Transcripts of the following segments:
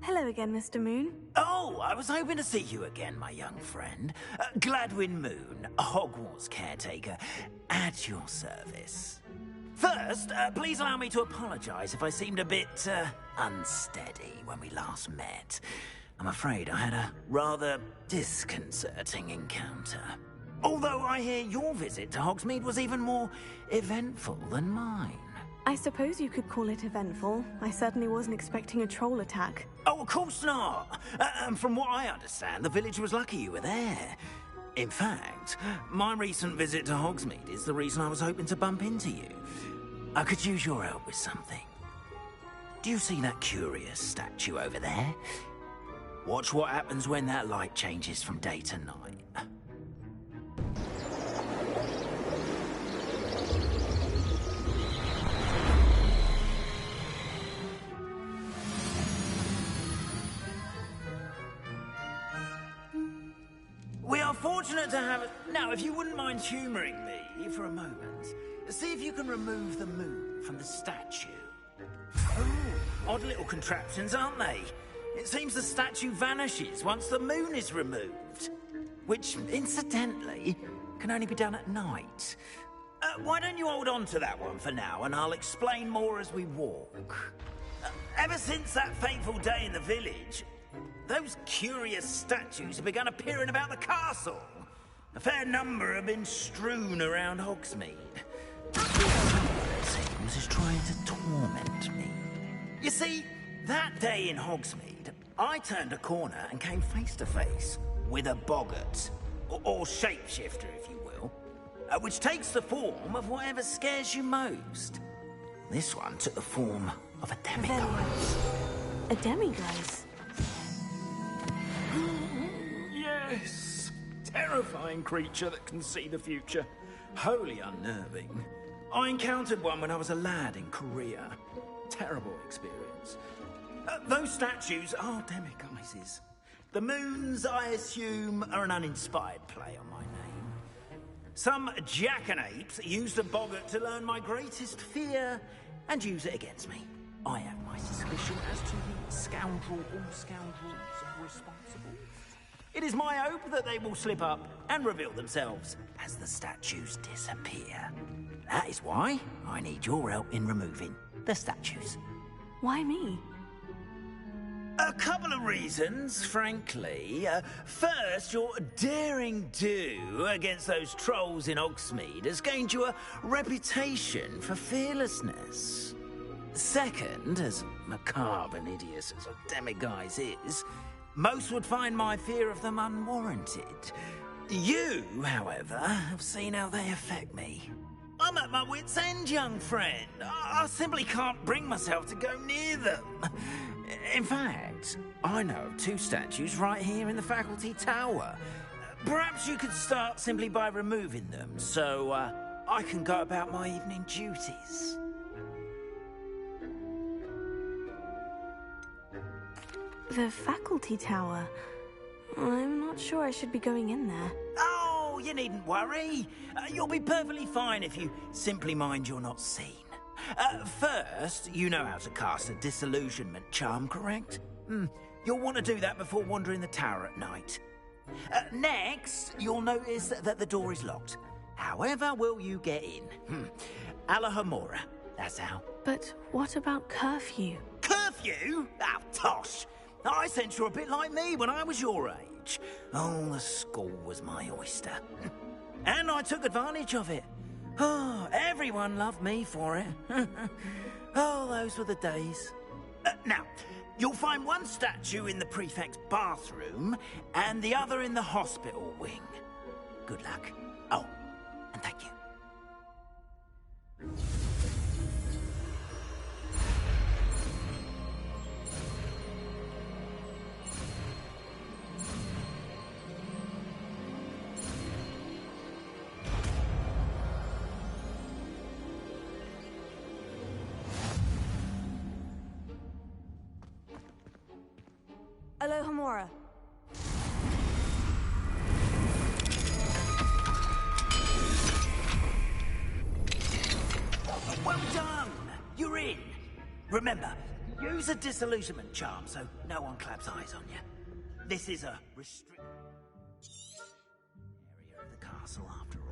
Hello again, Mr. Moon. Oh, I was hoping to see you again, my young friend. Gladwin Moon, Hogwarts Caretaker, at your service. First, please allow me to apologise if I seemed a bit, unsteady when we last met. I'm afraid I had a rather disconcerting encounter. Although I hear your visit to Hogsmeade was even more eventful than mine. I suppose you could call it eventful. I certainly wasn't expecting a troll attack. Oh, of course not. And from what I understand, the village was lucky you were there. In fact, my recent visit to Hogsmeade is the reason I was hoping to bump into you. I could use your help with something. Do you see that curious statue over there? Watch what happens when that light changes from day to night. We are fortunate to have it. Now, if you wouldn't mind humouring me for a moment, see if you can remove the moon from the statue. Oh, odd little contraptions, aren't they? It seems the statue vanishes once the moon is removed. Which, incidentally, can only be done at night. Why don't you hold on to that one for now, and I'll explain more as we walk. Ever since that fateful day in the village, those curious statues have begun appearing about the castle. A fair number have been strewn around Hogsmeade. It seems is trying to torment me. You see, that day in Hogsmeade, I turned a corner and came face to face with a boggart, or shapeshifter, if you will, which takes the form of whatever scares you most. This one took the form of a demiguise. A demiguise? Yes! Terrifying creature that can see the future. Wholly unnerving. I encountered one when I was a lad in Korea. Terrible experience. Those statues are demiguises. The moons, I assume, are an uninspired play on my name. Some jackanapes used a boggart to learn my greatest fear and use it against me. I have my suspicion as to the scoundrel or scoundrels responsible. It is my hope that they will slip up and reveal themselves as the statues disappear. That is why I need your help in removing the statues. Why me? A couple of reasons, frankly. First, your daring do against those trolls in Hogsmeade has gained you a reputation for fearlessness. Second, as macabre and hideous as a demiguise is, most would find my fear of them unwarranted. You, however, have seen how they affect me. I'm at my wit's end, young friend. I simply can't bring myself to go near them. In fact, I know of two statues right here in the faculty tower. Perhaps you could start simply by removing them, so I can go about my evening duties. The faculty tower? I'm not sure I should be going in there. Oh, you needn't worry. You'll be perfectly fine if you simply mind you're not seen. First, you know how to cast a disillusionment charm, correct? You'll want to do that before wandering the tower at night. Next, you'll notice that the door is locked. However will you get in? Alahomora, that's how. But what about curfew? Curfew? Oh, tosh. I sense you're a bit like me when I was your age. Oh, the school was my oyster. And I took advantage of it. Oh, everyone loved me for it. Oh, those were the days. Now, you'll find one statue in the prefect's bathroom and the other in the hospital wing. Good luck. Oh, and thank you. Alohomora. Well done! You're in. Remember, Use a disillusionment charm so no one claps eyes on you. This is a restricted area of the castle, after all.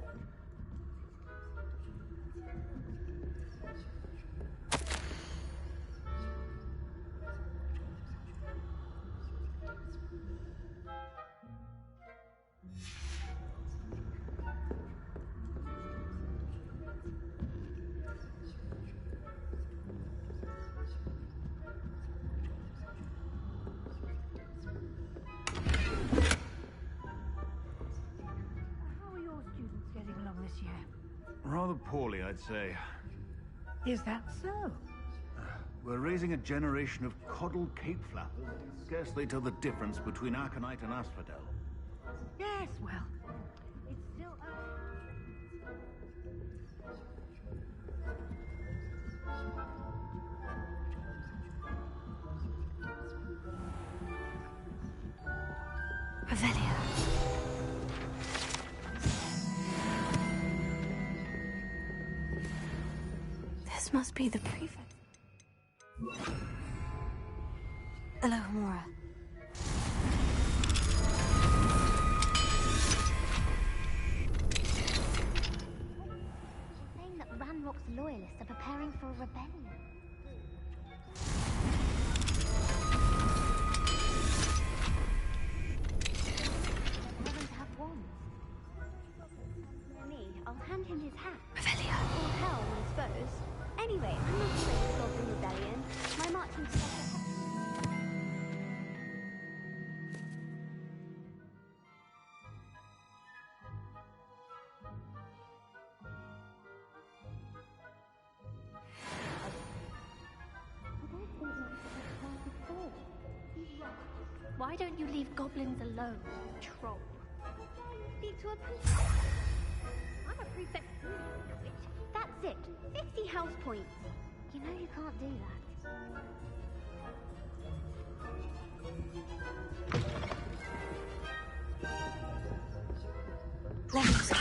Rather poorly, I'd say. Is that so? We're raising a generation of coddled cape flappers who can scarcely tell the difference between Aconite and Asphodel. Yes, well, it's still... Revelio. This must be the prefect. Alohomora. Saying that Ranrock's loyalists are preparing for a rebellion. They're going to have wands. Me, I'll hand him his hat. Revelio. Or hell, I suppose. Anyway, I'm not afraid of the Goblin Rebellion. My marching stuff. Why don't you leave goblins alone, troll? Speak to a priest. I'm a prefect. That's it. 50 house points. You know you can't do that. Let me see.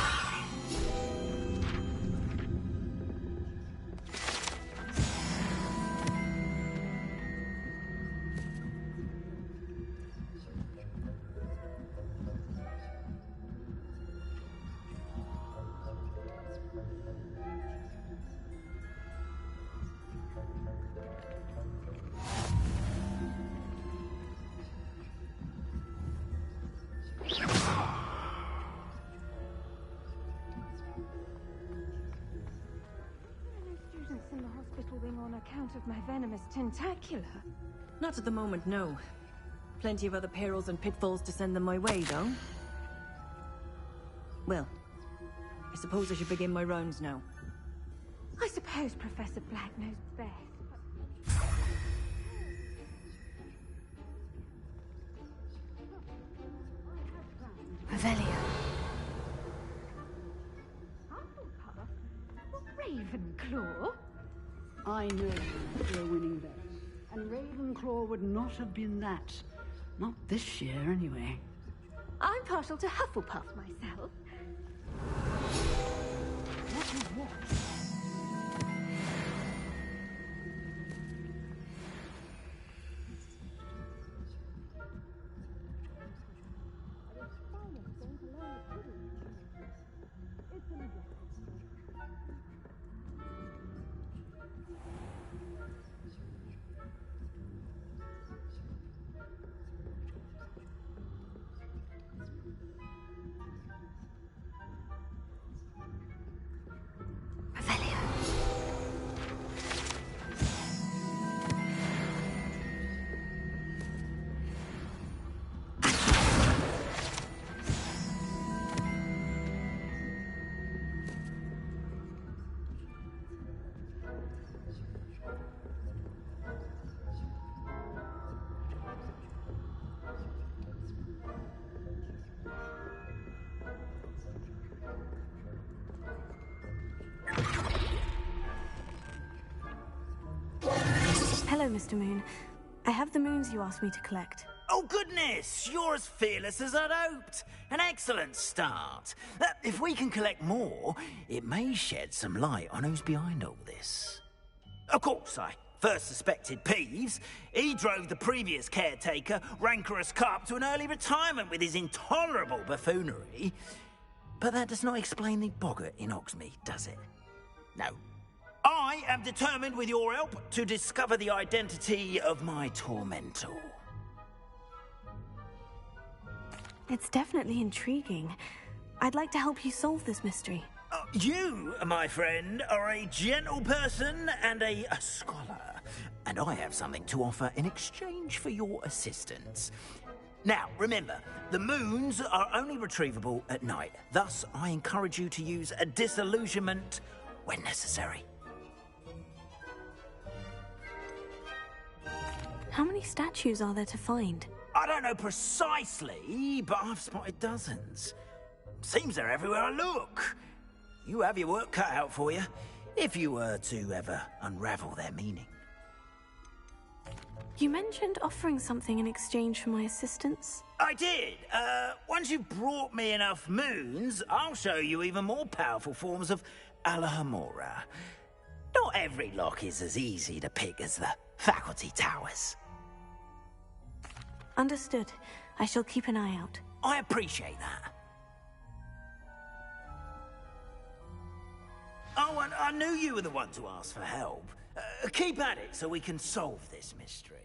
Students in the hospital wing on account of my venomous tentacular. Not at the moment, no. Plenty of other perils and pitfalls to send them my way, though. Well, I suppose I should begin my rounds now. I suppose Professor Black knows best. Revelio. Hufflepuff? Ravenclaw? I know you're winning bet. And Ravenclaw would not have been that. Not this year, anyway. I'm partial to Hufflepuff myself. What is what? Hello, Mr. Moon. I have the moons you asked me to collect. Oh, goodness! You're as fearless as I'd hoped. An excellent start. If we can collect more, it may shed some light on who's behind all this. Of course, I first suspected Peeves, he drove the previous caretaker, rancorous Carp, to an early retirement with his intolerable buffoonery. But that does not explain the boggart in Hogsmeade, does it? No. I am determined, with your help, to discover the identity of my tormentor. It's definitely intriguing. I'd like to help you solve this mystery. You, my friend, are a gentle person and a scholar, and I have something to offer in exchange for your assistance. Now, remember, the moons are only retrievable at night. Thus, I encourage you to use a disillusionment when necessary. How many statues are there to find? I don't know precisely, but I've spotted dozens. Seems they're everywhere I look. You have your work cut out for you, if you were to ever unravel their meaning. You mentioned offering something in exchange for my assistance. I did. Once you've brought me enough moons, I'll show you even more powerful forms of Alohomora. Not every lock is as easy to pick as the faculty towers. Understood. I shall keep an eye out. I appreciate that. Oh, and I knew you were the one to ask for help. Keep at it so we can solve this mystery.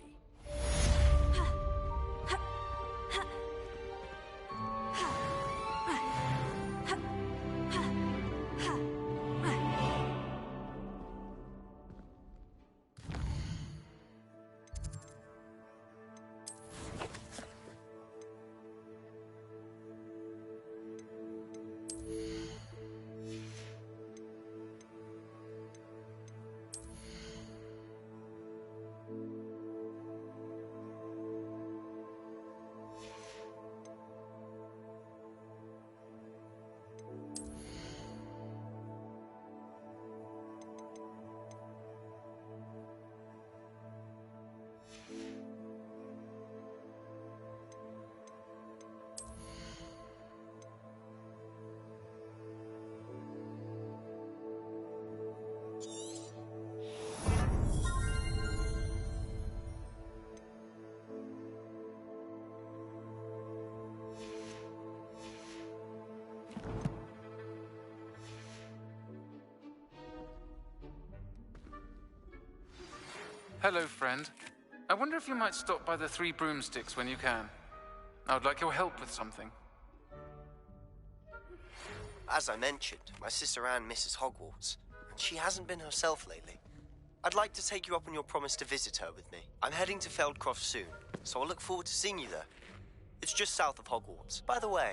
Hello, friend. I wonder if you might stop by the Three Broomsticks when you can. I would like your help with something. As I mentioned, my sister Anne misses Hogwarts, and she hasn't been herself lately. I'd like to take you up on your promise to visit her with me. I'm heading to Feldcroft soon, so I'll look forward to seeing you there. It's just south of Hogwarts. By the way,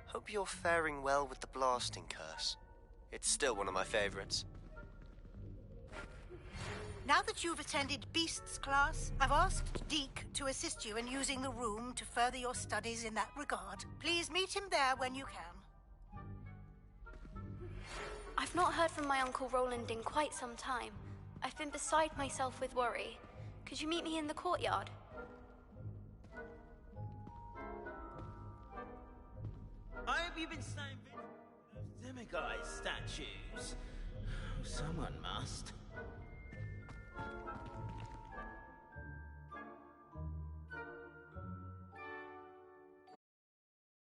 hope you're faring well with the blasting curse. It's still one of my favorites. Now that you've attended Beasts class, I've asked Deke to assist you in using the room to further your studies in that regard. Please meet him there when you can. I've not heard from my Uncle Roland in quite some time. I've been beside myself with worry. Could you meet me in the courtyard? I hope you've been staying busy with those Demiguise statues. Someone must.